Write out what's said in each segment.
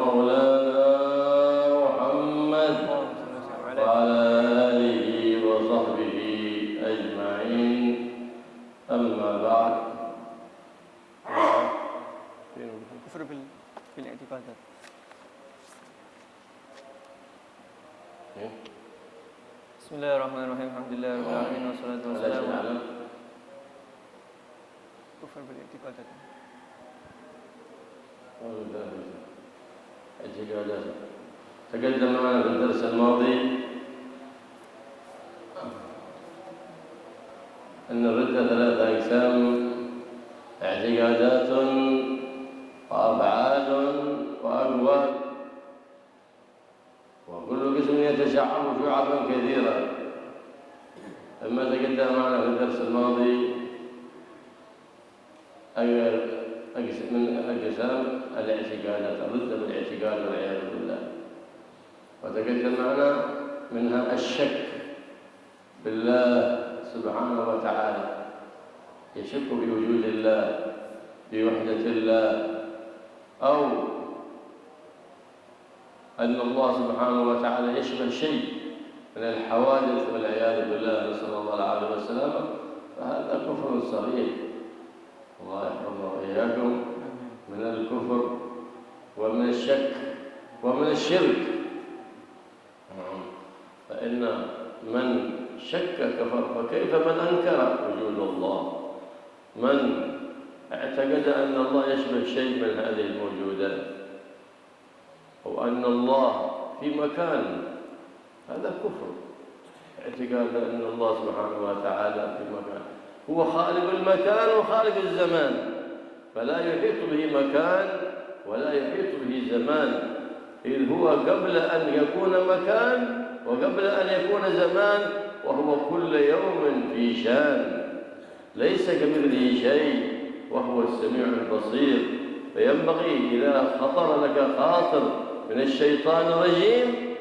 مولانا محمد وعلى آله وصحبه أجمعين. أما بعد. الكفر بالاعتقادات. Bismillahirrahmanirrahim. Alhamdulillahirabbil alamin wassalatu wassalamu kufur bil i'tiqadat. اعتقادات. تقدم معنا في الدرس الماضي أن الردة ثلاثة أقسام: اعتقادات وأفعال وأقوال، وكل قسم يتشعب شعبا كثيرة. أما تقدم معنا في الدرس الماضي من أقسام الاعتقادات، الردة بالاعتقاد والعياذ بالله. وتقدم معنا منها الشك بالله سبحانه وتعالى، يشك بوجود الله، بوحدة الله، أو أن الله سبحانه وتعالى يشبه شيء من الحوادث والعياذ بالله، نسأل الله العافية والسلامة. فهذا كفر صريح، الله يحفظنا وإياكم من الكفر ومن الشك ومن الشرك. فإن من شك كفر، فكيف من أنكر وجود الله؟ من اعتقد أن الله يشبه شيء من هذه الموجودات، أو أن الله في مكان، هذا كفر. اعتقاد أن الله سبحانه وتعالى في مكان، هو خالق المكان وخالق الزمان، فلا يحيط به مكان ولا يحيط به زمان، إذ هو قبل أن يكون مكان وقبل أن يكون زمان، وهو كل يوم في شان، ليس كمثله شيء، وهو السميع البصير. فينبغي إذا خطر لك خاطر من الشيطان الرجيم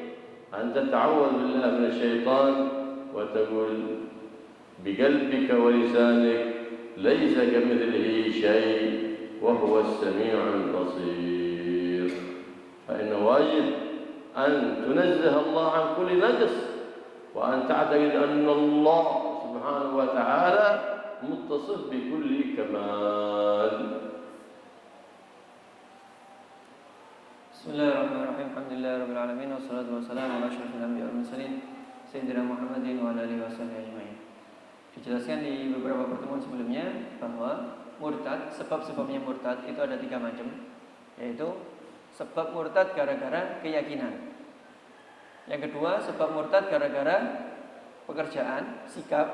أن تتعوذ بالله من الشيطان وتقول بقلبك ولسانك: ليس كمثله شيء وهو السميع البصير. فإن واجب أن تنزه الله عن كل نقص، وأن تعتقد أن الله سبحانه وتعالى متصف بكل كمال. Bismillahirrahmanirrahim. Alhamdulillahirabbil alamin wassalatu wassalamu ala asyrofil anbiya'i wal mursalin sayyidina Muhammadin wa ala alihi washabihi ajmain. Dijelaskan di beberapa pertemuan sebelumnya bahwa murtad, sebab-sebabnya murtad itu ada 3 macam, yaitu sebab murtad gara-gara keyakinan. Yang kedua, sebab murtad gara-gara pekerjaan, sikap.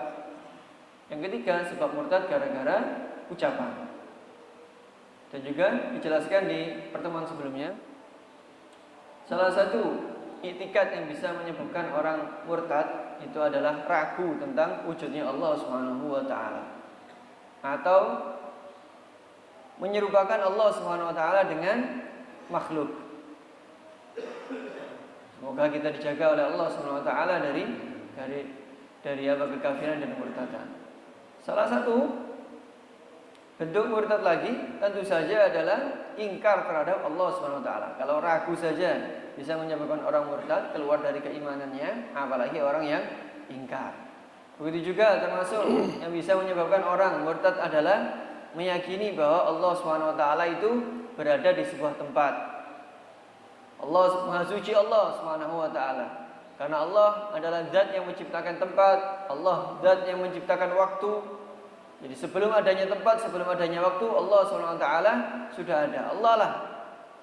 Yang ketiga, sebab murtad gara-gara ucapan. Dan juga dijelaskan di pertemuan sebelumnya, salah satu i'tikad yang bisa menyebabkan orang murtad itu adalah ragu tentang wujudnya Allah Subhanahu wa taala, atau menyerupakan Allah Subhanahu wa taala dengan makhluk. Semoga kita dijaga oleh Allah Subhanahu wa taala dari kekafiran dan kemurtadan. Salah satu bentuk murtad lagi tentu saja adalah ingkar terhadap Allah Subhanahu wa taala. Kalau ragu saja bisa menyebabkan orang murtad keluar dari keimanannya, apalagi orang yang ingkar. Begitu juga termasuk yang bisa menyebabkan orang murtad adalah meyakini bahwa Allah Subhanahu wa taala itu berada di sebuah tempat. Allah Maha Suci Allah Subhanahu wa taala. Karena Allah adalah zat yang menciptakan tempat, Allah zat yang menciptakan waktu. Jadi sebelum adanya tempat, sebelum adanya waktu, Allah SWT sudah ada. Allah lah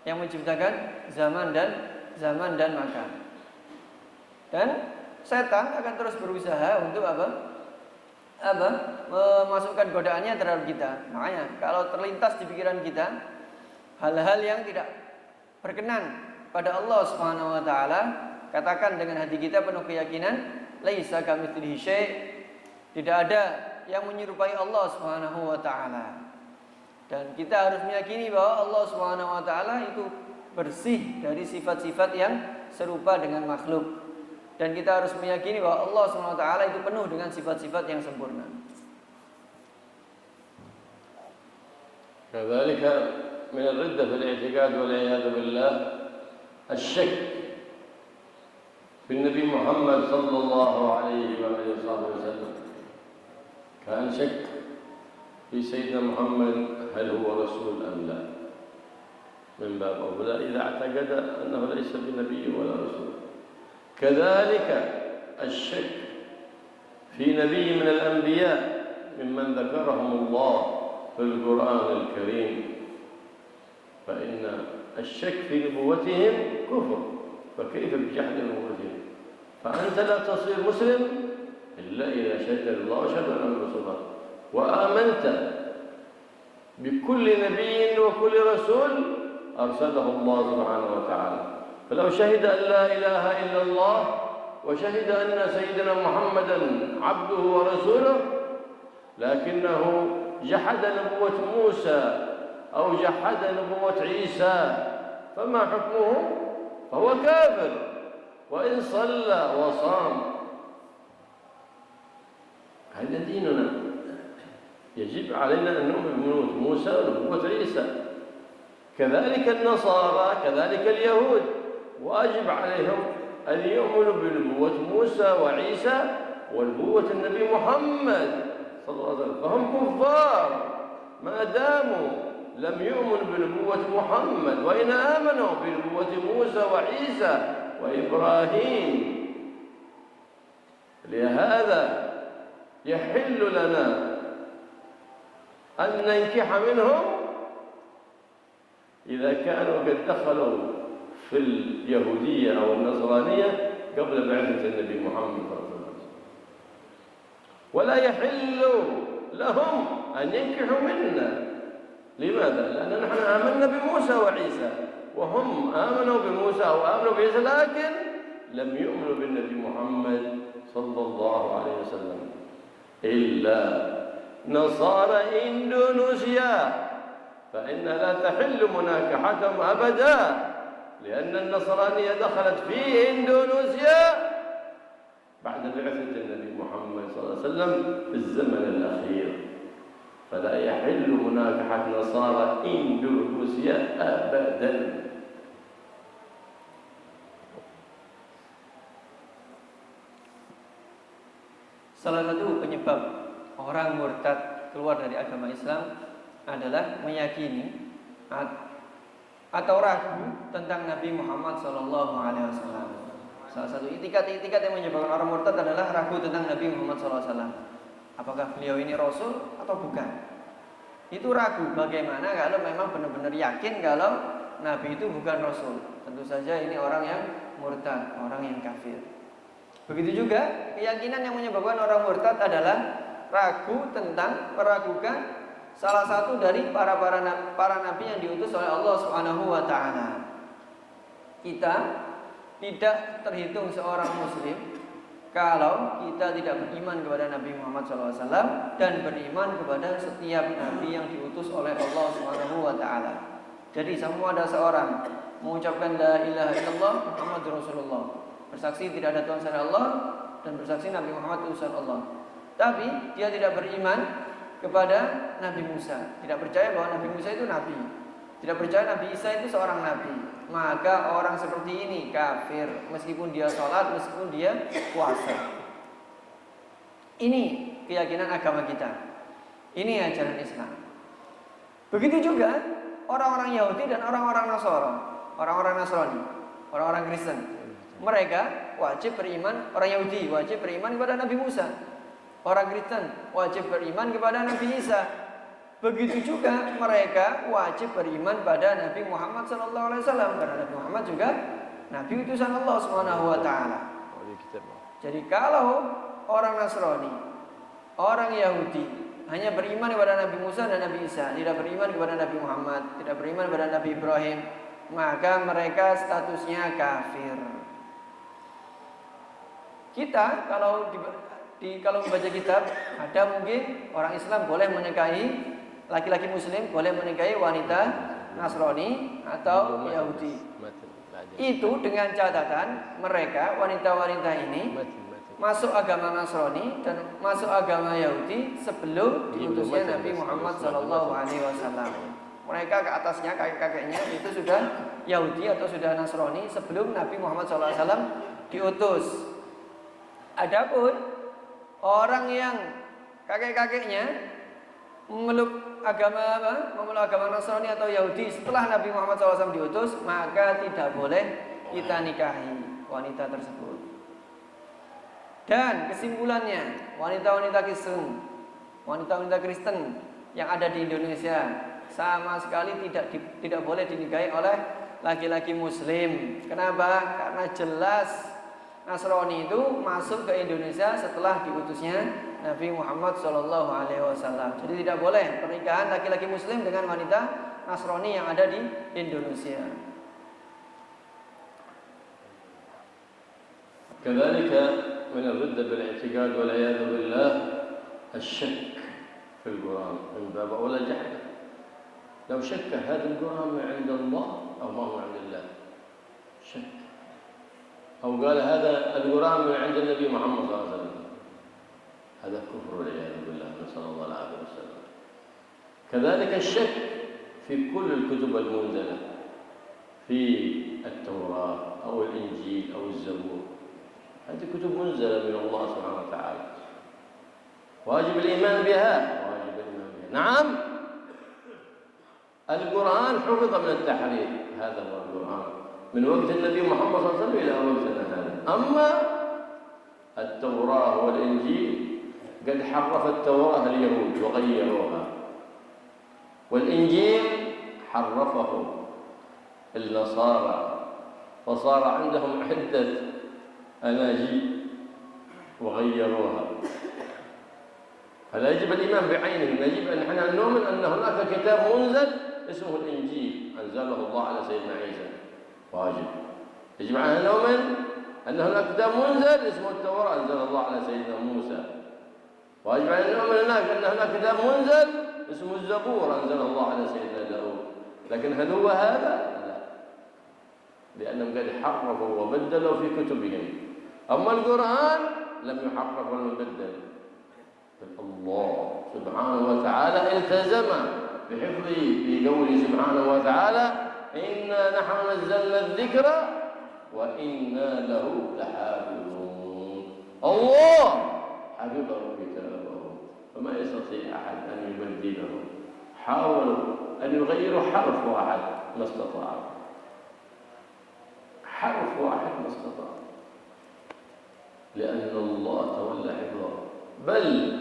yang menciptakan zaman dan makan. Dan setan akan terus berusaha untuk memasukkan godaannya terhadap kita. Makanya kalau terlintas di pikiran kita hal-hal yang tidak berkenan pada Allah SWT, katakan dengan hati kita penuh keyakinan, laisa kamitslihi syai', tidak ada yang menyerupai Allah Subhanahu wa taala. Dan kita harus meyakini bahwa Allah Subhanahu wa taala itu bersih dari sifat-sifat yang serupa dengan makhluk. Dan kita harus meyakini bahwa Allah Subhanahu wa taala itu penuh dengan sifat-sifat yang sempurna. كذلك من الردة في الاعتقاد والعياذ بالله الشك في النبي محمد صلى الله عليه وآله وسلم، كان شك في سيدنا محمد هل هو رسول أم لا، من باب أولى إذا اعتقد أنه ليس بنبي ولا رسول. كذلك الشك في نبي من الأنبياء ممن ذكرهم الله في القرآن الكريم، فإن الشك في نبوتهم كفر، فكيف بجحد نبوتهم؟ فأنت لا تصير مسلم إلا إذا شهد الله وشهد أن رسول الله وآمنت بكل نبي وكل رسول أرسله الله سبحانه وتعالى. فلو شهد أن لا إله إلا الله وشهد أن سيدنا محمدا عبده ورسوله لكنه جحد نبوة موسى أو جحد نبوة عيسى فما حكمه؟ فهو كافر وإن صلى وصام. هذا ديننا، يجب علينا أن نؤمن بنبوة موسى ونبوة عيسى. كذلك النصارى، كذلك اليهود، واجب عليهم أن يؤمنوا بنبوة موسى وعيسى ونبوة النبي محمد صلى الله عليه وسلم، فهم كفار ما داموا لم يؤمنوا بنبوة محمد، وإن آمنوا بنبوة موسى وعيسى وإبراهيم. لهذا يحل لنا أن ننكح منهم إذا كانوا قد دخلوا في اليهودية أو النصرانية قبل بعثة النبي محمد صلى الله عليه وسلم، ولا يحل لهم أن ينكحوا منا. لماذا؟ لأن نحن آمنا بموسى وعيسى وهم آمنوا بموسى وآمنوا بعيسى، لكن لم يؤمنوا بالنبي محمد صلى الله عليه وسلم. إلا نصارى إندونيسيا فإن لا تحل مناكحتهم أبدا، لأن النصرانية دخلت في إندونيسيا بعد بعثة النبي محمد صلى الله عليه وسلم في الزمن الأخير، فلا يحل مناكحة نصارى إندونيسيا أبدا. Salah satu penyebab orang murtad keluar dari agama Islam adalah meyakini atau ragu tentang Nabi Muhammad SAW. Salah satu itikat-itikat yang menyebabkan orang murtad adalah ragu tentang Nabi Muhammad SAW. Apakah beliau ini Rasul atau bukan? Itu ragu. Bagaimana kalau memang benar-benar yakin kalau Nabi itu bukan Rasul? Tentu saja ini orang yang murtad, orang yang kafir. Begitu juga keyakinan yang menyebabkan orang murtad adalah ragu tentang, meragukan salah satu dari para nabi yang diutus oleh Allah Subhanahu wa taala. Kita tidak terhitung seorang muslim kalau kita tidak beriman kepada Nabi Muhammad SAW dan beriman kepada setiap nabi yang diutus oleh Allah Subhanahu wa taala. Jadi semua ada seorang mengucapkan la ilaha illallah Muhammadur Rasulullah, bersaksi tidak ada Tuhan selain Allah dan bersaksi Nabi Muhammad utusan Allah. Tapi dia tidak beriman kepada Nabi Musa, tidak percaya bahwa Nabi Musa itu nabi, tidak percaya Nabi Isa itu seorang nabi. Maka orang seperti ini kafir, meskipun dia sholat, meskipun dia puasa. Ini keyakinan agama kita, ini ajaran Islam. Begitu juga orang-orang Yahudi dan orang-orang Nasara, orang-orang Nasrani, orang-orang Kristen. Mereka wajib beriman, orang Yahudi wajib beriman kepada Nabi Musa, orang Kristen wajib beriman kepada Nabi Isa. Begitu juga mereka wajib beriman pada Nabi Muhammad SAW, karena Nabi Muhammad juga Nabi utusan Allah Subhanahu wa taala. Jadi kalau orang Nasrani, orang Yahudi hanya beriman kepada Nabi Musa dan Nabi Isa, tidak beriman kepada Nabi Muhammad, tidak beriman kepada Nabi Ibrahim, maka mereka statusnya kafir. Kita kalau membaca kitab, ada mungkin orang Islam boleh menikahi, laki-laki Muslim boleh menikahi wanita Nasrani atau Yahudi. Itu dengan catatan mereka, wanita-wanita ini masuk agama Nasrani dan masuk agama Yahudi sebelum diutusnya Nabi Muhammad SAW. Mereka ke atasnya, kakek-kakeknya itu sudah Yahudi atau sudah Nasrani sebelum Nabi Muhammad SAW diutus. Adapun orang yang kakek-kakeknya memeluk agama Nasrani atau Yahudi setelah Nabi Muhammad SAW diutus, maka tidak boleh kita nikahi wanita tersebut. Dan kesimpulannya, wanita-wanita Kristen yang ada di Indonesia sama sekali tidak boleh dinikahi oleh laki-laki Muslim. Kenapa? Karena jelas Nasrani itu masuk ke Indonesia setelah diutusnya Nabi Muhammad SAW. Jadi tidak boleh pernikahan laki-laki Muslim dengan wanita Nasrani yang ada di Indonesia. كذلك من الردة بالاعتقاد والعياذ بالله الشك في القرآن من باب أولى جحده. لو شك هذا القرآن من عند الله أو ما هو عند الله، شك، أو قال هذا القرآن من عند النبي محمد صلى الله عليه وسلم، هذا كفر والعياذ بالله، نسأل الله العافية والسلام. كذلك الشك في كل الكتب المنزلة، في التوراة أو الإنجيل أو الزبور، هذه كتب منزلة من الله سبحانه وتعالى، واجب الإيمان بها، واجب الإيمان بها. نعم، القرآن حفظ من التحريف، هذا هو القرآن من وقت النبي محمد صلى الله عليه وسلم إلى وقتنا هذا. أما التوراة والإنجيل قد حرف التوراة اليهود وغيروها، والإنجيل حرفه النصارى، فصار عندهم عدة أناجيل وغيروها. فلا يجب الإيمان بعينه، يجب أن نحن نؤمن أن هناك كتاب منزل اسمه الإنجيل أنزله الله على سيدنا عيسى، واجب. يجب أن نؤمن أن هناك كتاب منزل اسمه التوراة أنزله الله على سيدنا موسى، واجب أن نؤمن أن هناك كتاب منزل اسمه الزبور أنزله الله على سيدنا داود. لكن هل هو هذا؟ لا، لأنهم قد حرفوا وبدلوا في كتبهم. أما القرآن لم يحرف ولم يبدل، الله سبحانه وتعالى التزم بحفظه في قوله سبحانه وتعالى إنا نحن نزلنا الذكر وإنا له لحافظون. الله حفظه كتابه فما يستطيع أحد أن يبدله. حاولوا أن يغيروا حرف واحد ما استطاعوا، حرف واحد ما استطاعوا، لأن الله تولى حفظه. بل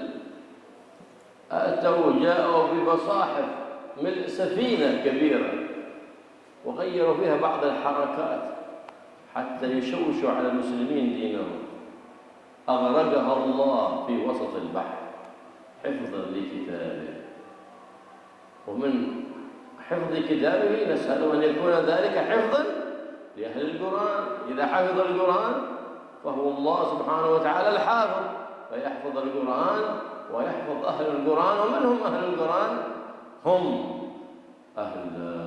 جاءوا بمصاحف ملء سفينة كبيرة وغيروا فيها بعض الحركات حتى يشوشوا على المسلمين دينهم، أغرقها الله في وسط البحر حفظا لكتابه. ومن حفظ كتابه نسأل أن يكون ذلك حفظا لأهل القرآن. إذا حفظ القرآن فهو الله سبحانه وتعالى الحافظ، فيحفظ القرآن ويحفظ أهل القرآن. ومن هم أهل القرآن؟ هم أهل لا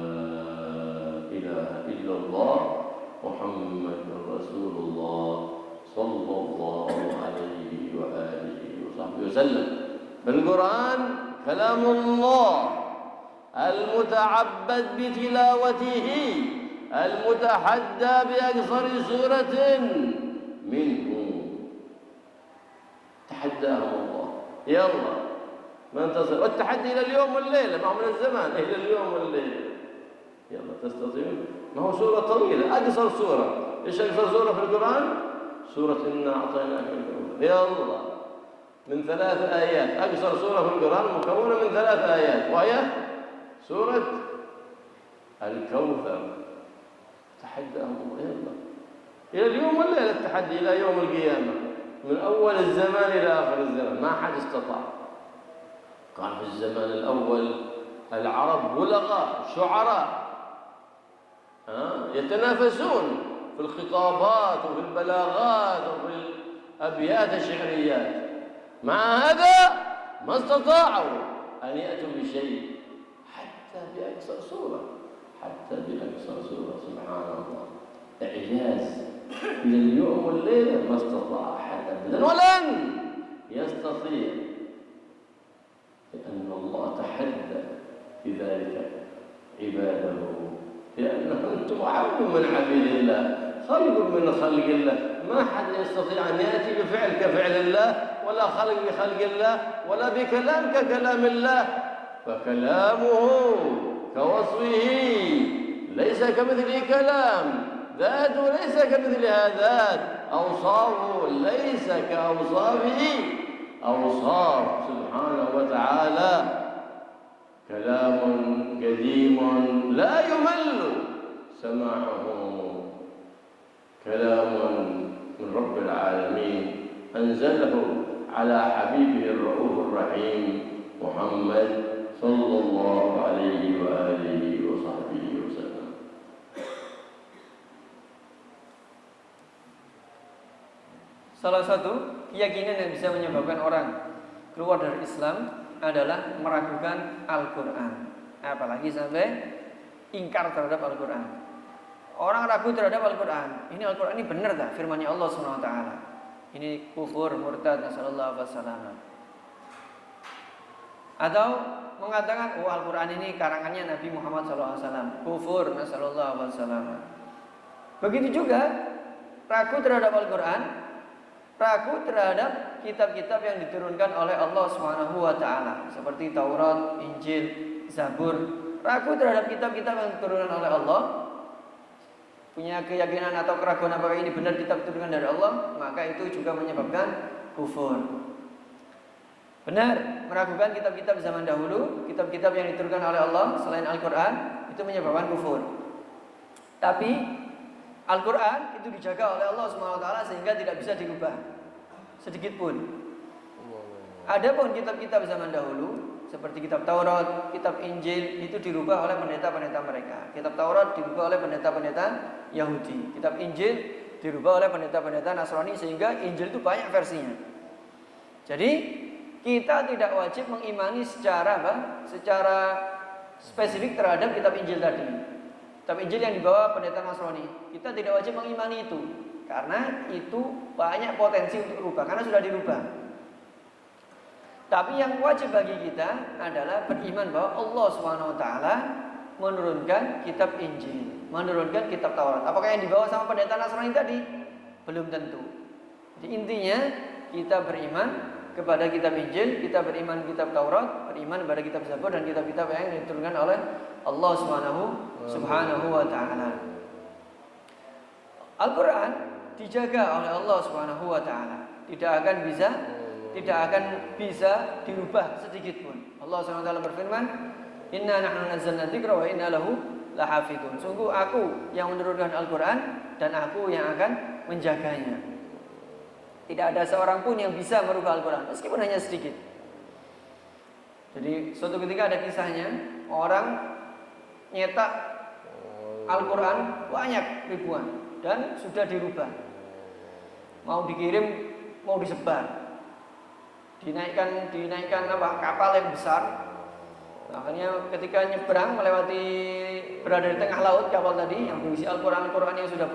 إله إلا الله محمد رسول الله صلى الله عليه وآله وصحبه وسلم. فالقرآن كلام الله المتعبد بتلاوته، المتحدى بأقصر سورة منه، تحداهم الله. يلا ما انتصر، والتحدي إلى اليوم والليلة، ما هو من الزمان إلى اليوم والليلة. يلا تستطيعون. ما هو سورة طويلة، أقصر سورة. إيش أقصر سورة في القرآن؟ سورة إنا أعطيناك الكوثر. يلا من 3 آيات. أقصر سورة في القرآن مكونة من 3 آيات، وهي سورة الكوثر. تحداهم الله. يلا إلى اليوم والليلة التحدي إلى يوم القيامة، من أول الزمان إلى آخر الزمان ما حد استطاع. كان في الزمان الأول العرب بلغاء شعراء يتنافسون في الخطابات وفي البلاغات وفي الأبيات الشعريات، مع هذا ما استطاعوا أن يأتوا بشيء حتى بأقصر سورة، حتى بأقصر سورة. سبحان الله، إعجاز. إلى اليوم والليلة ما استطاع أحد أبدا ولن يستطيع، لأن الله تحدى في ذلك عباده، لأنه أنتم عبد من عبيد الله، خلق من خلق الله، ما حد يستطيع أن يأتي بفعل كفعل الله، ولا خلق بخلق الله، ولا بكلام ككلام الله، فكلامه كوصفه ليس كمثله كلام، ذاته ليس كمثلها ذات، أوصافه ليس كأوصافه أوصاف سبحانه وتعالى. كلام قديم لا يمل سماعه، كلام من رب العالمين أنزله على حبيبه الرؤوف الرحيم محمد صلى الله عليه وآله وصحبه وسلم. Salah satu keyakinan yang bisa menyebabkan orang keluar dari Islam adalah meragukan Al-Quran, apalagi sampai ingkar terhadap Al-Quran. Orang ragu terhadap Al-Quran, ini Al-Quran ini benar tak firman-Nya Allah SWT? Ini kufur, murtad, nasallallahu alaihi wasallam. Atau mengatakan, oh Al-Quran ini karangannya Nabi Muhammad SAW, kufur, nasallallahu alaihi wasallam. Begitu juga ragu terhadap Al-Quran, ragu terhadap kitab-kitab yang diturunkan oleh Allah Subhanahu wa taala seperti Taurat, Injil, Zabur. Ragu terhadap kitab-kitab yang diturunkan oleh Allah, punya keyakinan atau keraguan apakah ini benar kitab diturunkan dari Allah, maka itu juga menyebabkan kufur. Benar, meragukan kitab-kitab zaman dahulu, kitab-kitab yang diturunkan oleh Allah selain Al-Quran, itu menyebabkan kufur. Tapi Al-Quran itu dijaga oleh Allah SWT sehingga tidak bisa dirubah sedikit pun. Adapun kitab-kitab zaman dahulu seperti kitab Taurat, kitab Injil itu dirubah oleh pendeta-pendeta mereka. Kitab Taurat dirubah oleh pendeta-pendeta Yahudi, kitab Injil dirubah oleh pendeta-pendeta Nasrani, sehingga Injil itu banyak versinya. Jadi kita tidak wajib mengimani secara spesifik terhadap kitab Injil tadi. Kitab Injil yang dibawa pendeta Nasrani, kita tidak wajib mengimani itu, karena itu banyak potensi untuk dirubah, karena sudah dirubah. Tapi yang wajib bagi kita adalah beriman bahwa Allah SWT menurunkan kitab Injil, menurunkan kitab Taurat. Apakah yang dibawa sama pendeta Nasrani tadi? Belum tentu. Jadi intinya kita beriman kepada kitab Injil, kita beriman kitab Taurat, beriman kepada kitab Zabur dan kitab-kitab yang diturunkan oleh Allah Subhanahu wa taala. Al-Quran dijaga oleh Allah Subhanahu wa taala, tidak akan bisa dirubah sedikit pun. Allah Subhanahu wa taala berfirman, "Inna nahnu nazzalna dzikra wa inna lahu lahafidun." Sungguh aku yang menurunkan Al-Quran dan aku yang akan menjaganya. Tidak ada seorang pun yang bisa merubah Al-Quran, meskipun hanya sedikit. Jadi suatu ketika ada kisahnya, orang nyetak Al-Quran banyak ribuan dan sudah dirubah. Mau dikirim, mau disebar. Dinaikkan kapal yang besar. Akhirnya ketika nyebrang berada di tengah laut kapal tadi yang berisi Al-Quran yang sudah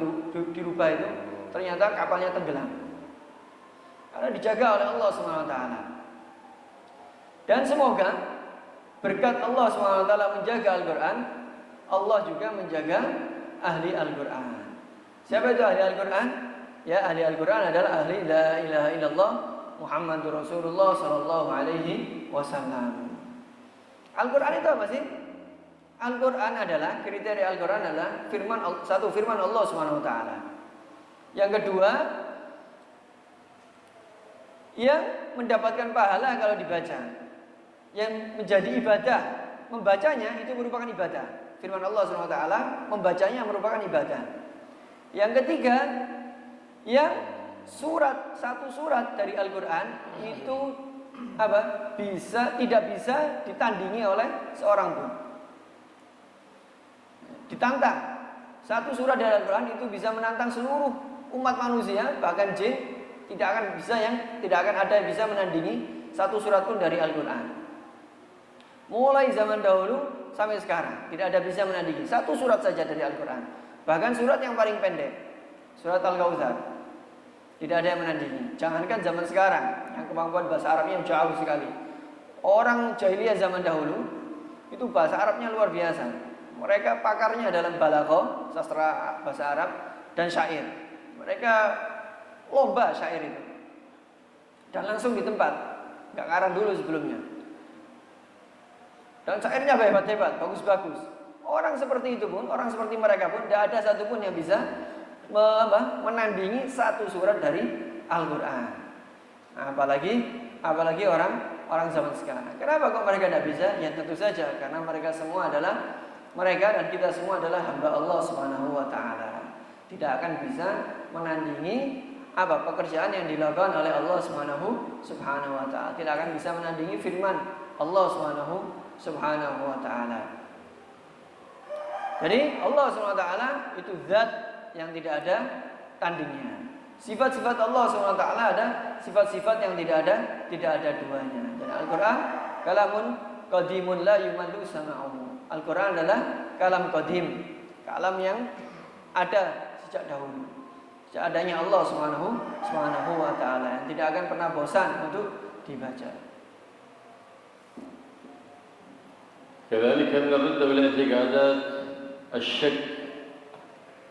dirubah itu, ternyata kapalnya tenggelam. Karena dijaga oleh Allah SWT. Dan semoga berkat Allah SWT menjaga Al-Quran, Allah juga menjaga ahli Al-Quran. Siapa itu ahli Al-Quran? Ya, ahli Al-Quran adalah ahli la ilaha illallah Muhammadur Rasulullah sallallahu alaihi wasallam. Al-Quran itu apa sih? Al-Quran adalah, kriteria Al-Quran adalah firman Allah Subhanahu wa taala. Yang kedua, yang mendapatkan pahala kalau dibaca, yang menjadi ibadah, membacanya itu merupakan ibadah. Firman Allah SWT, membacanya merupakan ibadah. Yang ketiga, yang satu surat dari Al-Quran itu tidak bisa ditandingi oleh seorang pun. Ditantang. Satu surat dari Al-Quran itu bisa menantang seluruh umat manusia, bahkan jin. Tidak akan ada yang bisa menandingi satu surat pun dari Al-Quran. Mulai zaman dahulu sampai sekarang tidak ada bisa menandingi satu surat saja dari Al-Quran. Bahkan surat yang paling pendek, surat Al-Kautsar, tidak ada yang menandingi. Jangankan zaman sekarang yang kemampuan bahasa Arabnya jauh sekali. Orang jahiliyah zaman dahulu itu bahasa Arabnya luar biasa. Mereka pakarnya dalam balaghah, sastra bahasa Arab, dan syair. Mereka lomba syair itu. Dan langsung di tempat, nggak karang dulu sebelumnya. Dan syairnya hebat-hebat, bagus-bagus. Orang seperti itu pun, orang seperti mereka pun, tidak ada satupun yang bisa menandingi satu surat dari Al-Quran. Apalagi orang zaman sekarang. Kenapa kok mereka tidak bisa? Ya tentu saja karena mereka dan kita semua adalah hamba Allah Subhanahu wa taala. Tidak akan bisa menandingi pekerjaan yang dilakukan oleh Allah Subhanahu wa taala. Tidak akan bisa menandingi firman Allah Subhanahu wa taala. Jadi Allah Subhanahu wa taala itu zat yang tidak ada tandingnya. Sifat-sifat Allah SWT ada sifat-sifat yang tidak ada duanya. Dan Al-Quran kalamun qadimun la yumallu sama'uhu. Al-Quran adalah kalam qadim, kalam yang ada sejak dahulu, sejak adanya Allah Subhanahu wa taala yang tidak akan pernah bosan untuk dibaca. كذلك من الردة بالاعتقادات الشك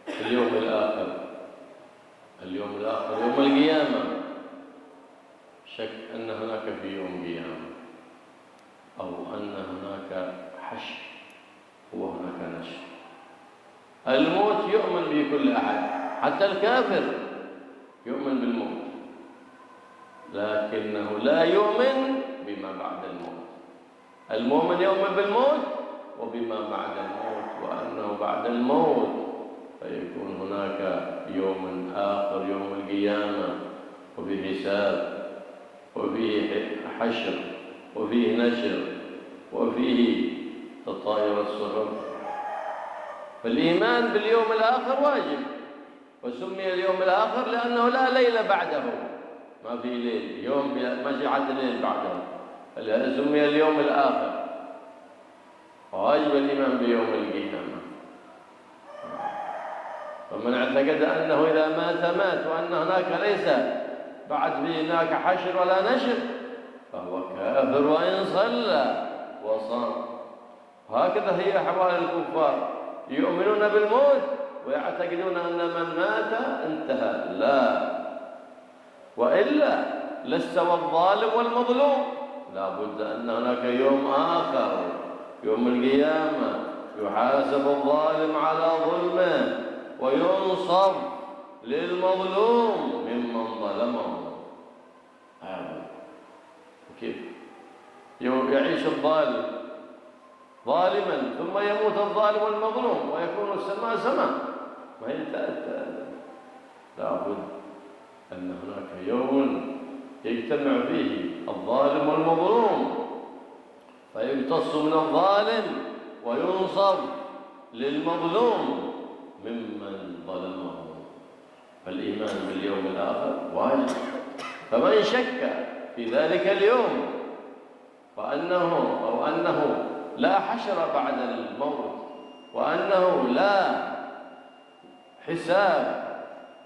في اليوم الآخر. اليوم الآخر يوم القيامة، شك أن هناك في يوم قيامة أو أن هناك حشر وهناك نشر. الموت يؤمن به كل أحد، حتى الكافر يؤمن بالموت، لكنه لا يؤمن بما بعد الموت. المؤمن يؤمن بالموت وبما بعد الموت، وأنه بعد الموت فيكون هناك يوم آخر، يوم القيامة، وفيه حساب، وفيه حشر، وفيه نشر، وفيه تطاير الصحف. فالإيمان باليوم الآخر واجب، وسمي اليوم الآخر لأنه لا ليل بعده، ما في ليل، يوم ما جعل ليل بعده، فلهذا سمي اليوم الآخر. واجب الإيمان بيوم القيامة. فمن اعتقد أنه إذا مات وأن هناك ليس بعد هناك حشر ولا نشر فهو كافر وإن صلى وصام. وهكذا هي أحوال الكفار، يؤمنون بالموت ويعتقدون أن من مات انتهى. لا، وإلا لاستوى الظالم والمظلوم. لا بد أن هناك يوم آخر، يوم القيامة، يحاسب الظالم على ظلمه وينصر للمظلوم ممن ظلمه. كيف يعيش الظالم ظالما ثم يموت الظالم والمظلوم ويكون السماء سماء؟ ما لا بد أن هناك يوم يجتمع فيه الظالم والمظلوم فيمتص من الظالم وينصر للمظلوم ممن ظلمه. فالإيمان باليوم الآخر واجب. فمن شك في ذلك اليوم أنه لا حشر بعد الموت، وأنه لا حساب،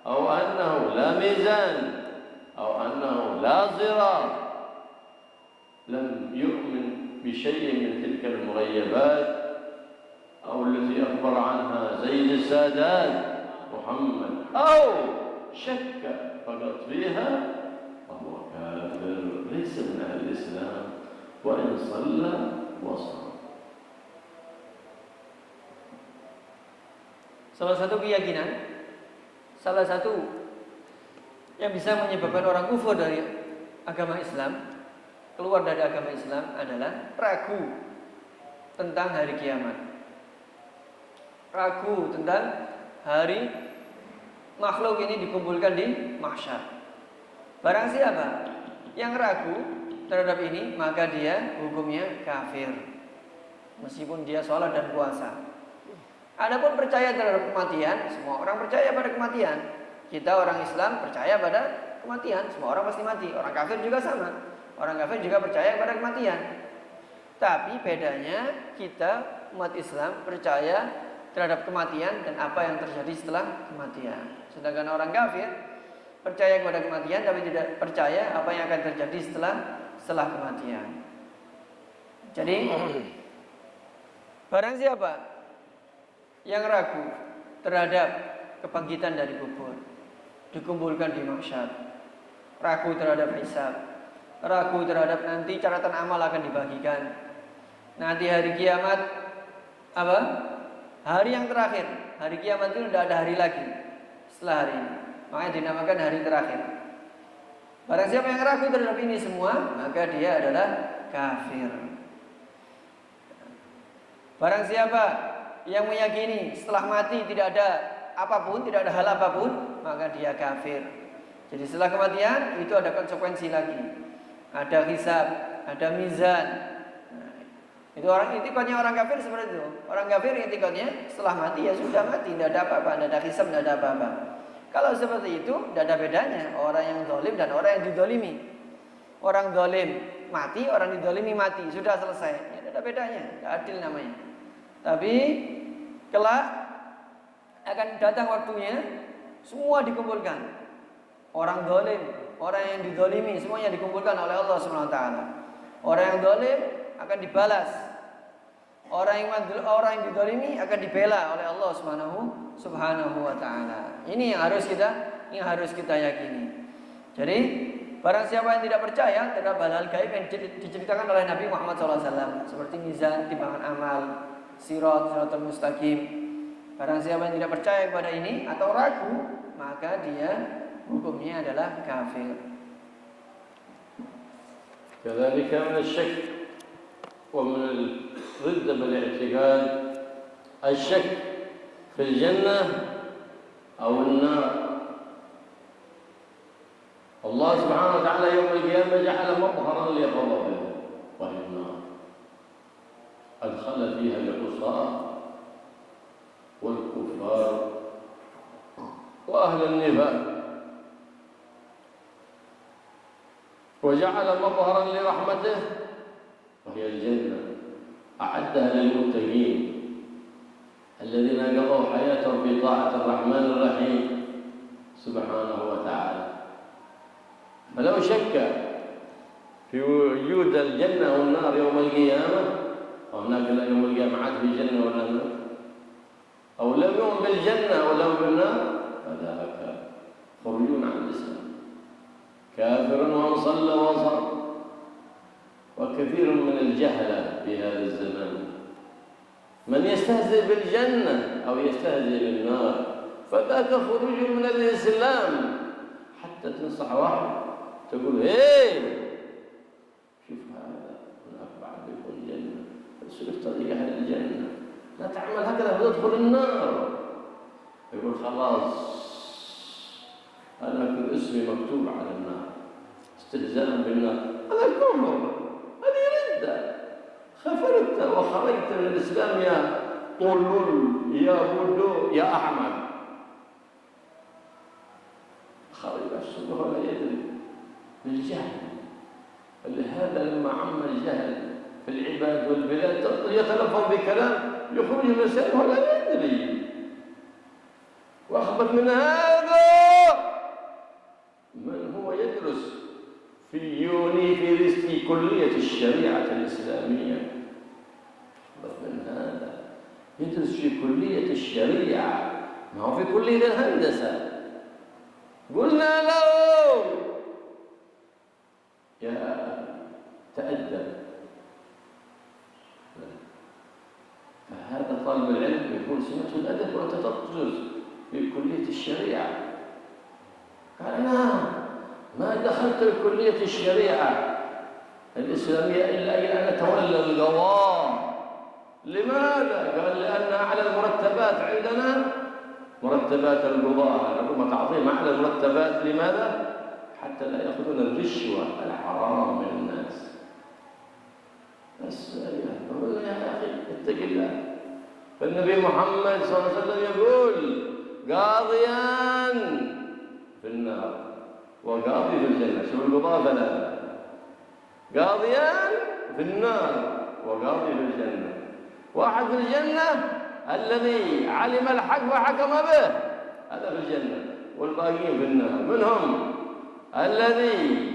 أو أنه لا ميزان، أو أنه لا صراط، لم يؤمن بشيء من تلك المغيبات أو التي أخبر عنها سيد السادات محمد، أو شك فقط فيها، فهو كافر ليس من أهل الإسلام وإن صلى وصام. Salah satu keyakinan, salah satu yang bisa menyebabkan orang kufur dari agama Islam, keluar dari agama Islam adalah ragu tentang hari kiamat, ragu tentang hari makhluk ini dikumpulkan di mahsyar. Barang siapa yang ragu terhadap ini, maka dia hukumnya kafir, meskipun dia sholat dan puasa. Adapun percaya terhadap kematian, semua orang percaya pada kematian. Kita orang Islam percaya pada kematian, semua orang pasti mati. Orang kafir juga sama, orang kafir juga percaya pada kematian. Tapi bedanya kita umat Islam percaya terhadap kematian dan apa yang terjadi setelah kematian. Sedangkan orang kafir percaya kepada kematian tapi tidak percaya apa yang akan terjadi setelah kematian. Jadi barang siapa yang ragu terhadap kebangkitan dari kubur, dikumpulkan di mahsyar, ragu terhadap hisab, ragu terhadap nanti catatan amal akan dibagikan, nanti hari kiamat apa? Hari yang terakhir. Hari kiamat itu tidak ada hari lagi setelah hari ini, makanya dinamakan hari terakhir. Barang siapa yang ragu terhadap ini semua, maka dia adalah kafir. Barang siapa yang meyakini setelah mati tidak ada apapun, tidak ada hal apapun, maka dia kafir. Jadi setelah kematian itu ada konsekuensi lagi. Ada hisab, ada mizan. Nah, itu orang itikadnya orang kafir seperti itu. Orang kafir itikadnya setelah mati ya sudah mati, tidak ada apa-apa, tidak ada hisab, tidak ada apa-apa. Kalau seperti itu, tidak ada bedanya orang yang zalim dan orang yang dizalimi. Orang zalim mati, orang dizalimi mati, sudah selesai. Ya, tidak ada bedanya, tidak adil namanya. Tapi kelak akan datang waktunya, semua dikumpulkan. Orang zalim, orang yang dizalimi, semuanya dikumpulkan oleh Allah Subhanahu wa taala. Orang yang zalim akan dibalas. Orang yang dizalimi akan dibela oleh Allah Subhanahu wa taala. Ini yang harus kita yakini. Jadi, barang siapa yang tidak percaya terhadap hal-hal gaib yang diceritakan oleh Nabi Muhammad SAW, seperti mizan, timbangan amal, siratal mustaqim. Barang siapa yang tidak percaya kepada ini atau ragu, maka dia hukumnya adalah kafir. كذلك من الشك ومن الردة بالاعتقاد الشك في الجنة أو النار. الله سبحانه وتعالى يوم القيامة جعل مظهرا لغضبه وهي النار، أدخل فيها العصاة والكفار وأهل النفاق، وجعل مظهرا لرحمته وهي الجنة أعدها للمتقين الذين قضوا حياتهم في طاعة الرحمن الرحيم سبحانه وتعالى. فلو شك في وجود الجنة والنار يوم القيامة، وهناك لا يوم القيامة عاد في جنة ولا نار، أو لم يؤمن بالجنة ولا بالنار، فذاك خروج عن الإسلام، كافر ومن صلى وصام. وكثير من الجهلة في هذا الزمان من يستهزئ بالجنة أو يستهزئ بالنار، فذاك خروج من الإسلام. حتى تنصح واحد تقول شوف هذا هناك بعد يكون الجنة، اسلك طريق أهل الجنة، لا تعمل هكذا فتدخل النار. يقول خلاص أنا كل اسمي مكتوب على النار، استهزاء بالنار. هذا كفر، هذه ردة، خفرت وخرجت من الإسلام يا طلول يا بودو يا أحمد. خرج الصبح ولا يدري بالجهل. فلهذا لما عم الجهل في العباد والبلاد يتلفظ بكلام يخرج من الإسلام ولا يدري. وأخبث من هذا من هو يدرس في كلية الشريعة الإسلامية. أخبث من هذا يدرس في كلية الشريعة، ما هو في كلية الهندسة. قلنا له يا تأدب. فهذا طالب العلم يكون سمته الأدب وأنت تدرس في كلية الشريعة. قال أنا ما دخلت كلية الشريعة الإسلامية إلا أن أتولى القضاء. لماذا؟ قال لأن أعلى المرتبات عندنا مرتبات القضاء، الحكومة تعطيهم أعلى المرتبات. لماذا؟ حتى لا يأخذون الرشوة الحرام من الناس. بس يا أخي اتق الله. فالنبي محمد صلى الله عليه وسلم يقول قاضيان في النار وقاضي في الجنة. شوف القضاء ثلاثة، قاضيان في النار وقاضي في الجنة. واحد في الجنة الذي علم الحق وحكم به، هذا في الجنة، والباقيين في النار. منهم الذي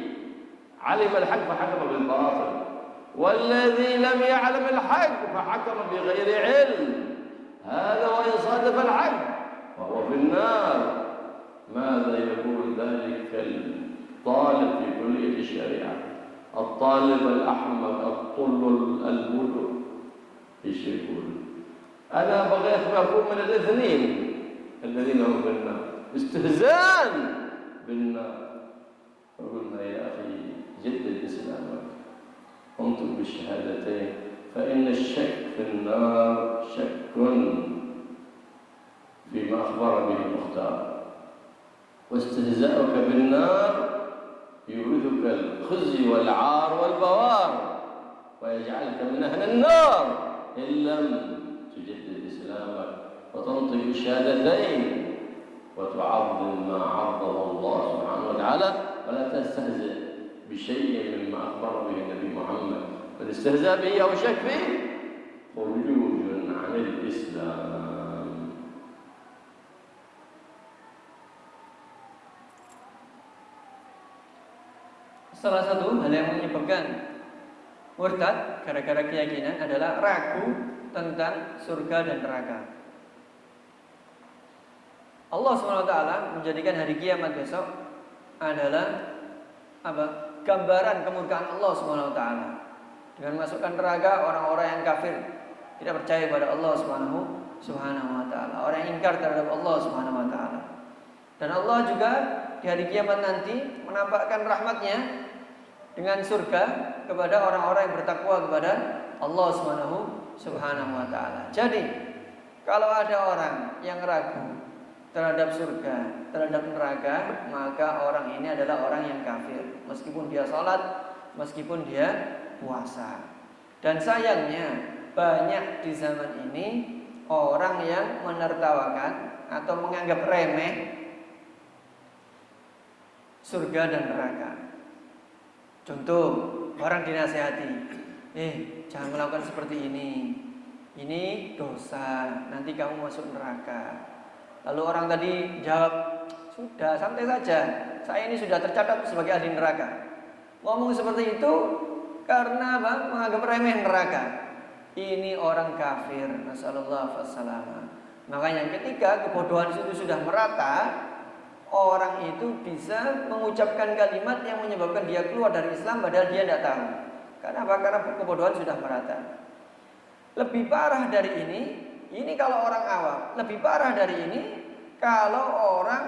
علم الحق فحكم بالباطل، والذي لم يعلم الحق فحكم بغير علم، هذا وإن صادف العبد وهو في النار. ماذا يقول ذلك الطالب في كلية الشريعة، الطالب الأحمق الطل البلو؟ ايش يقول؟ أنا بغيت ما أكون من الاثنين الذين هم في النار، استهزاء بالنار. فقلنا يا أخي جدد إسلامك، انطق بالشهادتين، فإن الشك في النار شك فيما أخبر به المختار، واستهزاؤك بالنار يورثك الخزي والعار والبوار ويجعلك من أهل النار إن لم تجدد إسلامك وتنطق بالشهادتين وتعظم ما عظم الله سبحانه وتعالى، ولا تستهزئ بشيء مما أخبر به النبي محمد. فالاستهزاء به أو الشك فيه خروج عن الإسلام. Salah satu hal yang menyebabkan murtad gara-gara keyakinan adalah ragu tentang surga dan neraka. Allah SWT menjadikan hari kiamat besok adalah gambaran kemurkaan Allah SWT dengan masukkan neraka orang-orang yang kafir, tidak percaya pada Allah SWT, orang yang ingkar terhadap Allah SWT. Dan Allah juga di hari kiamat nanti menampakkan rahmatnya dengan surga kepada orang-orang yang bertakwa kepada Allah Subhanahu wa taala. Jadi, kalau ada orang yang ragu terhadap surga, terhadap neraka, maka orang ini adalah orang yang kafir, meskipun dia salat, meskipun dia puasa. Dan sayangnya banyak di zaman ini orang yang menertawakan atau menganggap remeh surga dan neraka. Contoh, orang dinasihati, jangan melakukan seperti ini dosa, nanti kamu masuk neraka. Lalu orang tadi jawab, sudah santai saja, saya ini sudah tercatat sebagai ahli neraka. Ngomong seperti itu karena menganggap remeh neraka. Ini orang kafir, nasallallahu alaihi wasallam. Makanya ketika kebodohan itu sudah merata, orang itu bisa mengucapkan kalimat yang menyebabkan dia keluar dari Islam padahal dia tidak tahu. Karena apa? Karena kebodohan sudah merata. Lebih parah dari ini kalau orang awam. Lebih parah dari ini kalau orang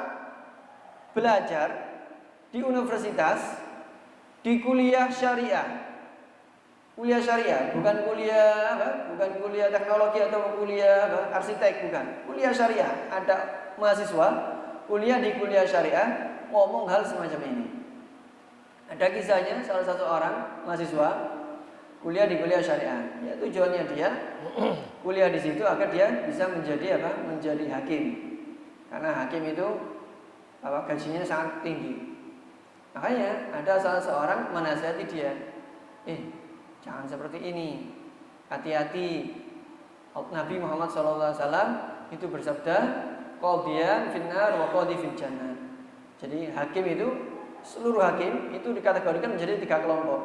belajar di universitas, di kuliah syariah. Kuliah syariah, bukan kuliah teknologi atau kuliah arsitek, bukan. Kuliah syariah, ada mahasiswa kuliah di kuliah syariah ngomong hal semacam ini. Ada kisahnya salah satu orang mahasiswa kuliah di kuliah syariah. Ya, tujuannya dia kuliah di situ agar dia bisa menjadi menjadi hakim. Karena hakim itu gajinya sangat tinggi. Makanya ada salah seorang menasihati dia, jangan seperti ini, hati-hati. Nabi Muhammad SAW itu bersabda, qadhiyan finnar wa qadhi fil jannah. Jadi hakim itu, seluruh hakim itu dikategorikan menjadi 3 kelompok.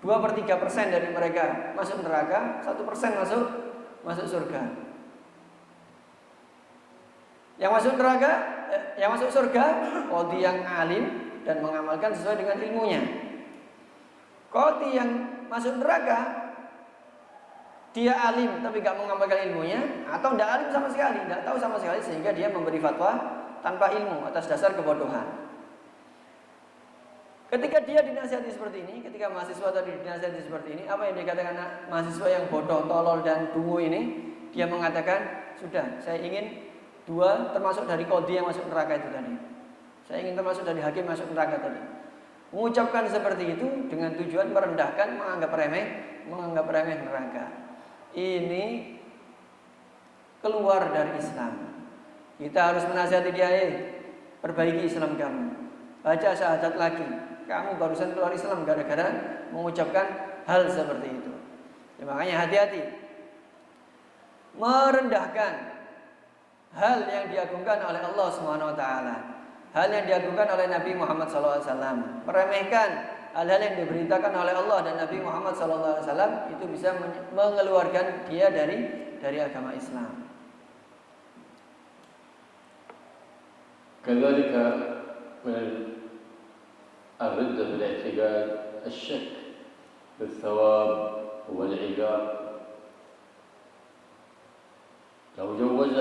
2/3% dari mereka masuk neraka, 1% masuk surga. Yang masuk neraka, yang masuk surga, qadhi yang alim dan mengamalkan sesuai dengan ilmunya. Qadhi yang masuk neraka, dia alim tapi gak mengamalkan ilmunya, atau tidak alim sama sekali, tidak tahu sama sekali, sehingga dia memberi fatwa tanpa ilmu atas dasar kebodohan. Ketika dia dinasihati seperti ini, ketika mahasiswa tadi dinasihati seperti ini, apa yang dikatakan mahasiswa yang bodoh, tolol dan dungu ini? Dia mengatakan, sudah, saya ingin 2 termasuk dari qadhi yang masuk neraka itu tadi. Saya ingin termasuk dari hakim masuk neraka tadi. Mengucapkan seperti itu dengan tujuan merendahkan, menganggap remeh neraka. Ini keluar dari Islam. Kita harus menasihati dia, perbaiki Islam kamu, baca syahadat lagi. Kamu barusan keluar Islam gara-gara mengucapkan hal seperti itu. Ya, makanya hati-hati merendahkan hal yang diagungkan oleh Allah SWT, hal yang diagungkan oleh Nabi Muhammad SAW. Meremehkan hal-hal yang diberitakan oleh Allah dan Nabi Muhammad SAW itu bisa mengeluarkan dia dari agama Islam. كذلك من الردة في الاعتقاد الشك بالثواب والعقاب. لو جوز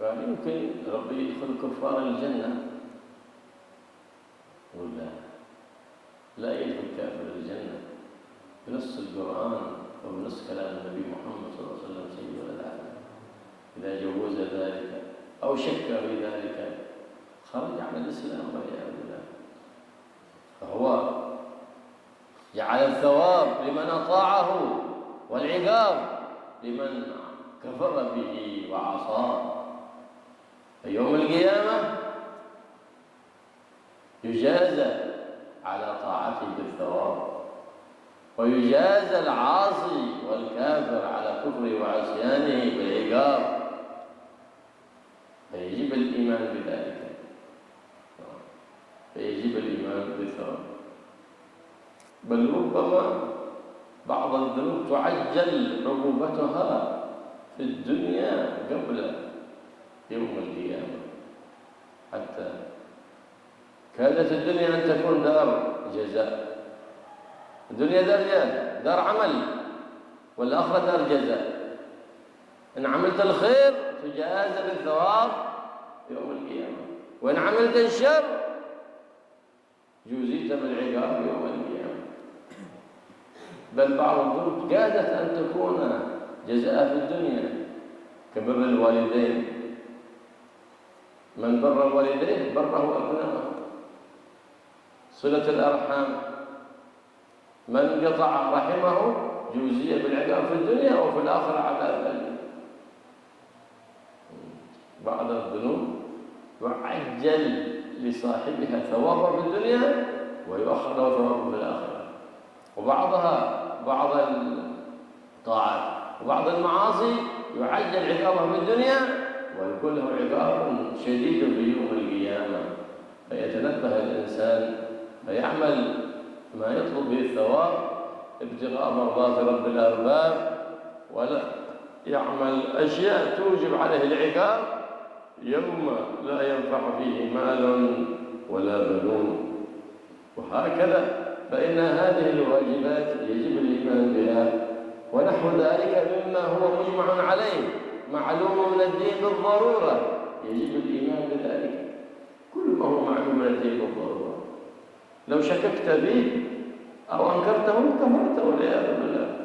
قال يمكن ربي يدخل الكفار الجنة، ولا لا يدخل كافر الجنة بنص القرآن وبنص كلام النبي محمد صلى الله عليه وسلم سيد ولد آدم. إذا جوز ذلك أو شك في ذلك خرج عن الإسلام والعياذ بالله. فهو جعل الثواب لمن أطاعه والعقاب لمن كفر به وعصاه. يوم القيامة يجازى على طاعته بالثواب، ويجازى العاصي والكافر على كفره وعصيانه بالعقاب. فيجب الإيمان بذلك، فيجب الإيمان بالثواب. بل ربما بعض الذنوب تعجل عقوبتها في الدنيا قبل يوم القيامة، حتى كادت الدنيا أن تكون دار جزاء. الدنيا دار جزاء، دار عمل، والآخرة دار جزاء. إن عملت الخير تجازى بالثواب يوم القيامة، وإن عملت الشر جوزيت بالعقاب يوم القيامة. بل بعض الذنوب كادت أن تكون جزاء في الدنيا كبر الوالدين. من بر والديه بره أبناءه. صلة الأرحام، من قطع رحمه جوزي بالعقاب في الدنيا وفي الآخرة عذاب أليم. بعض الذنوب يعجل لصاحبها ثوابا في الدنيا ويؤخر له ثوابا في الآخرة. وبعضها بعض الطاعات وبعض المعاصي يعجل عقابها في الدنيا ويكون له عقاب شديد في يوم القيامة. فيتنبه الإنسان فيعمل ما يطلب به الثواب ابتغاء مرضات رب الأرباب، ولا يعمل أشياء توجب عليه العقاب يوم لا ينفع فيه مال ولا بنون. وهكذا فإن هذه الواجبات يجب الإيمان بها، ونحو ذلك مما هو مجمع عليه معلوم من الدين بالضرورة يجب الإيمان بذلك. كل ما هو معلوم من الدين بالضرورة لو شككت فيه أو أنكرته كفرت والعياذ بالله.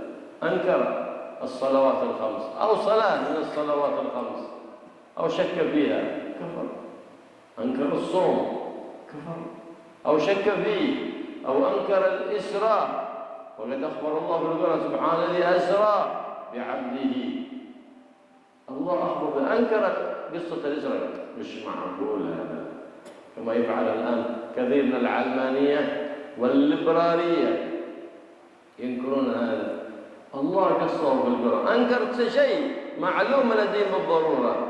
أنكر الصلوات الخمس أو صلاة من الصلوات الخمس أو شك فيها كفر. أنكر الصوم كفر، أو شك فيه أو أنكر الإسراء. وقد أخبر الله في القرآن سبحانه الذي أسرى بعبده. الله أخبر أنكر قصة الإسراء. مش معقول هذا، كما يفعل الآن كثير من العلمانية والليبرالية ينكرون هذا. الله قصه في القرآن، أنكرت شيء معلوم من الدين بالضرورة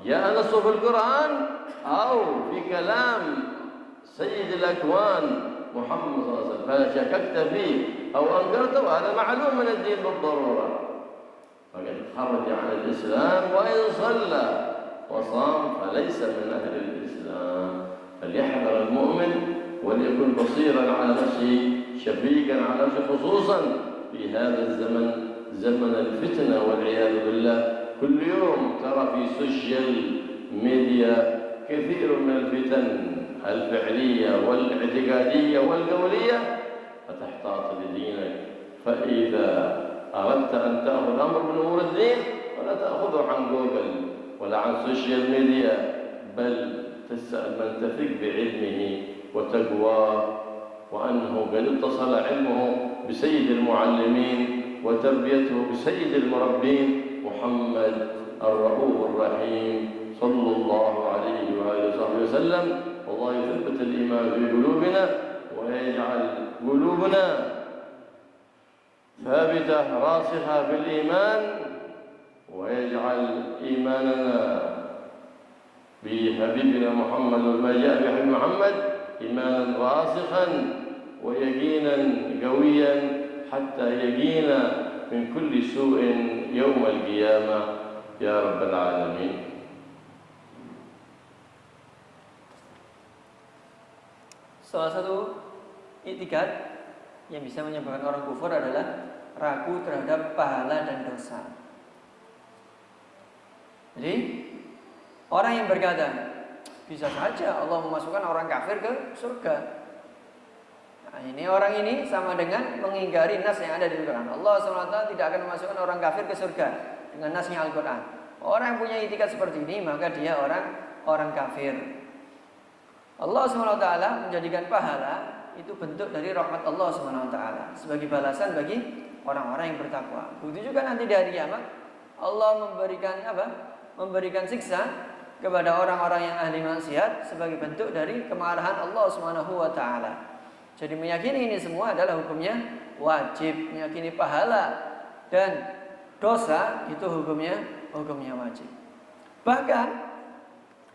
جاء نصه في القرآن أو في كلام سيد الأكوان محمد صلى الله عليه وسلم فشككت فيه أو أنكرته، هذا معلوم من الدين بالضرورة فقد خرج عن الإسلام. وإن صلى وصام فليس من أهل الإسلام. فليحذر المؤمن وليكن بصيرا على نفسه شفيقا على نفسه، خصوصا في هذا الزمن زمن الفتنة والعياذ بالله. كل يوم ترى في سوشيال ميديا كثير من الفتن الفعلية والاعتقادية والقولية، فتحتاط لدينك. فإذا أردت أن تأخذ أمر من أمور الدين فلا تأخذه عن جوجل ولا عن سوشيال ميديا، بل تسأل من تثق بعلمه وتقواه، وأنه قد اتصل علمه بسيد المعلمين وتربيته بسيد المربين محمد الرؤوف الرحيم صلى الله عليه وآله وصحبه وسلم. والله يثبت الإيمان في قلوبنا ويجعل قلوبنا ثابتة راسخة بالإيمان، ويجعل إيماننا بحبيبنا محمد وما جاء بحبيب محمد إيمانا راسخا ويقينا قويا حتى يقينا من كل سوء يوم القيامة يا رب العالمين. Salah satu i'tikad yang bisa menyebabkan orang kufur adalah ragu terhadap pahala dan dosa. Jadi orang yang berkata, bisa saja Allah memasukkan orang kafir ke surga. Nah, ini orang ini sama dengan mengingkari nas yang ada di Al-Quran. Allah SWT tidak akan memasukkan orang kafir ke surga dengan nasnya Al-Quran. Orang yang punya i'tikad seperti ini, maka dia orang kafir. Allah SWT menjadikan pahala itu bentuk dari rahmat Allah SWT sebagai balasan bagi orang-orang yang bertakwa. Begitu juga nanti di hari kiamat Allah memberikan siksa kepada orang-orang yang ahli maksiat sebagai bentuk dari kemarahan Allah SWT. Jadi meyakini ini semua adalah hukumnya wajib, meyakini pahala dan dosa itu hukumnya wajib. Bahkan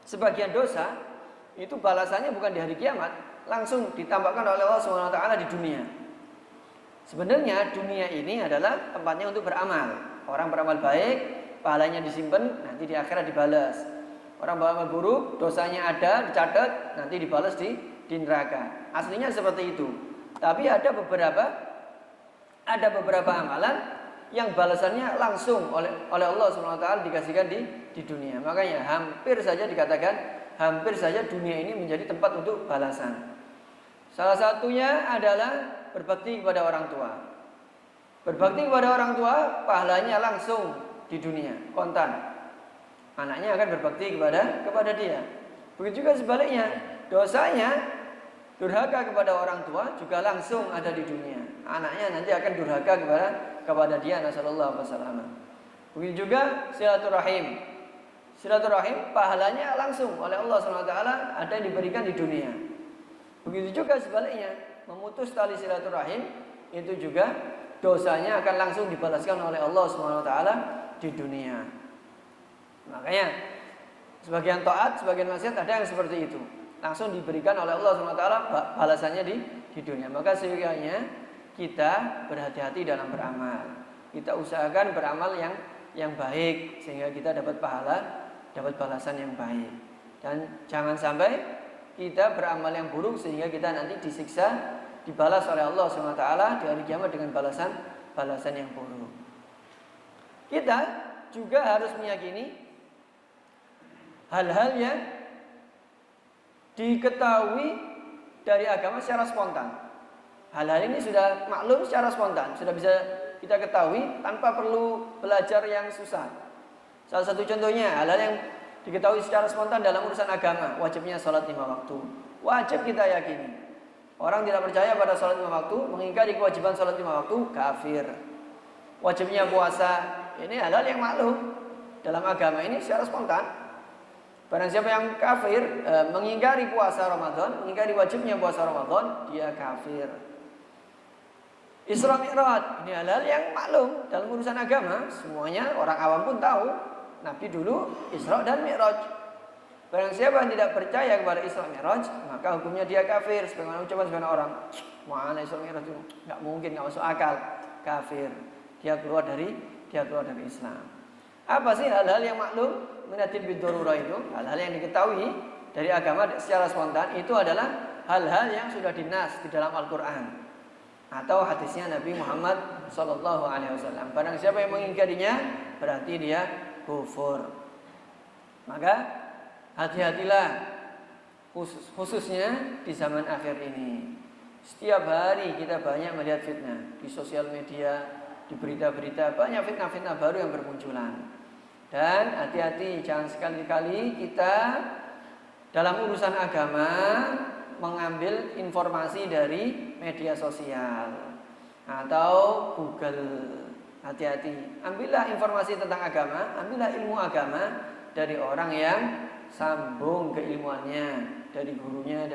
sebagian dosa itu balasannya bukan di hari kiamat, langsung ditambahkan oleh Allah SWT di dunia. Sebenarnya dunia ini adalah tempatnya untuk beramal. Orang beramal baik, pahalanya disimpan, nanti di akhirat dibalas. Orang beramal buruk, dosanya ada, dicatat, nanti dibalas di neraka. Aslinya seperti itu. Tapi ada beberapa amalan yang balasannya langsung oleh Allah SWT dikasihkan di dunia. Makanya hampir saja dunia ini menjadi tempat untuk balasan. Salah satunya adalah berbakti kepada orang tua. Berbakti kepada orang tua pahalanya langsung di dunia, kontan. Anaknya akan berbakti kepada dia. Begitu juga sebaliknya, dosanya durhaka kepada orang tua juga langsung ada di dunia. Anaknya nanti akan durhaka kepada dia, nasallallahu alaihi wasallam. Begitu juga silaturahim. Silaturahim pahalanya langsung oleh Allah SWT ada yang diberikan di dunia. Begitu juga sebaliknya, memutus tali silaturahim itu juga dosanya akan langsung dibalaskan oleh Allah SWT di dunia. Makanya sebagian taat, sebagian maksiat ada yang seperti itu, langsung diberikan oleh Allah SWT balasannya di dunia. Maka seyogyanya kita berhati-hati dalam beramal. Kita usahakan beramal yang baik sehingga kita dapat pahala, dapat balasan yang baik. Dan jangan sampai kita beramal yang buruk sehingga kita nanti disiksa, dibalas oleh Allah SWT di hari kiamat dengan balasan yang buruk. Kita juga harus meyakini hal-hal yang diketahui dari agama secara spontan. Hal-hal ini sudah maklum secara spontan, sudah bisa kita ketahui tanpa perlu belajar yang susah. Salah satu contohnya, hal-hal yang diketahui secara spontan dalam urusan agama, wajibnya sholat 5 waktu. Wajib kita yakini. Orang tidak percaya pada sholat 5 waktu, mengingkari kewajiban sholat 5 waktu, kafir. Wajibnya puasa, ini hal-hal yang maklum dalam agama ini secara spontan. Barang siapa yang kafir, mengingkari puasa Ramadan, mengingkari wajibnya puasa Ramadan, dia kafir. Isra Mi'raj, ini hal-hal yang maklum dalam urusan agama, semuanya orang awam pun tahu. Nabi dulu Isra dan Mi'raj. Barang siapa yang tidak percaya kepada Isra Mi'raj, maka hukumnya dia kafir. Sebagaimana ucapan sebagian orang, mana Isra Mi'raj itu enggak mungkin, enggak masuk akal, kafir. Dia keluar dari Islam. Apa sih hal-hal yang maklum minatid bidururah itu? Hal-hal yang diketahui dari agama secara spontan itu adalah hal-hal yang sudah dinas di dalam Al-Qur'an atau hadisnya Nabi Muhammad SAW. Barang siapa yang mengingkarinya, berarti dia kufur. Maka hati-hatilah, khususnya di zaman akhir ini. Setiap hari kita banyak melihat fitnah di sosial media, di berita-berita, banyak fitnah-fitnah baru yang bermunculan. Dan hati-hati, jangan sekali-kali kita dalam urusan agama mengambil informasi dari media sosial atau Google. Hati-hati, ambillah informasi tentang agama, ambillah ilmu agama dari orang yang sambung keilmuannya, dari gurunya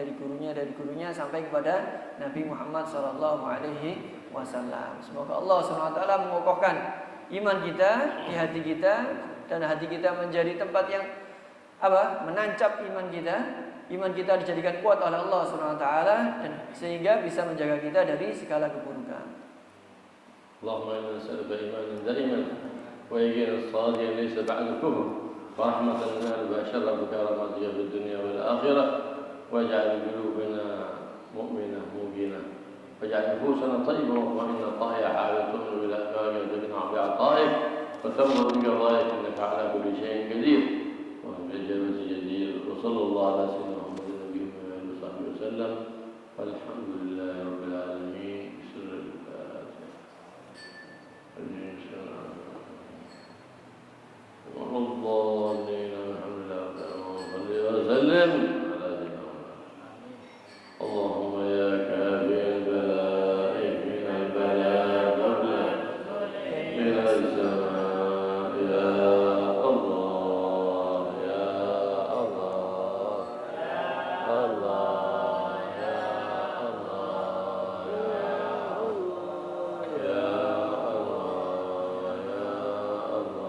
sampai kepada Nabi Muhammad SAW. Semoga Allah SWT mengokohkan iman kita di hati kita, dan hati kita menjadi tempat yang menancap iman kita dijadikan kuat oleh Allah SWT, dan sehingga bisa menjaga kita dari segala keburukan. اللهم إنا نسألك إيمانا دائما ويقينا صادقا ليس بعد الكفر ورحمة ننال بها شر بكرامتك في الدنيا والآخرة واجعل قلوبنا مؤمنة موقنة، واجعل نفوسنا طيبة ومطمئنة طاهرة حالة تؤمن بالأخبار وتقنع بعطائك وتمر بقضائك إنك على كل شيء قدير وبالإجابة جدير. وصلى الله على سيدنا محمد النبي وآله وصحبه وسلم والحمد لله رب العالمين. بسر الفاتحة. والضالين الحمد لله صل وسلم على سيدنا محمد. اللهم يا كافي البلاء اكفنا البلاء قبل من السماء يا الله يا الله الله يا الله يا الله يا الله.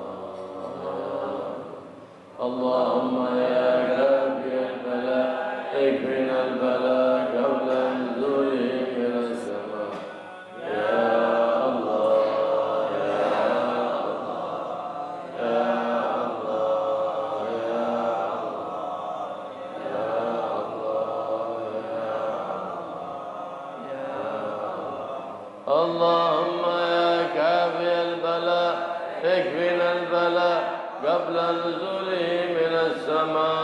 اللهم يا كافي البلاء اكفنا البلاء قبل نزوله من السماء يا الله يا الله يا الله يا الله يا الله. اللهم يا كافي البلاء اكفنا البلاء قبل نزوله من السماء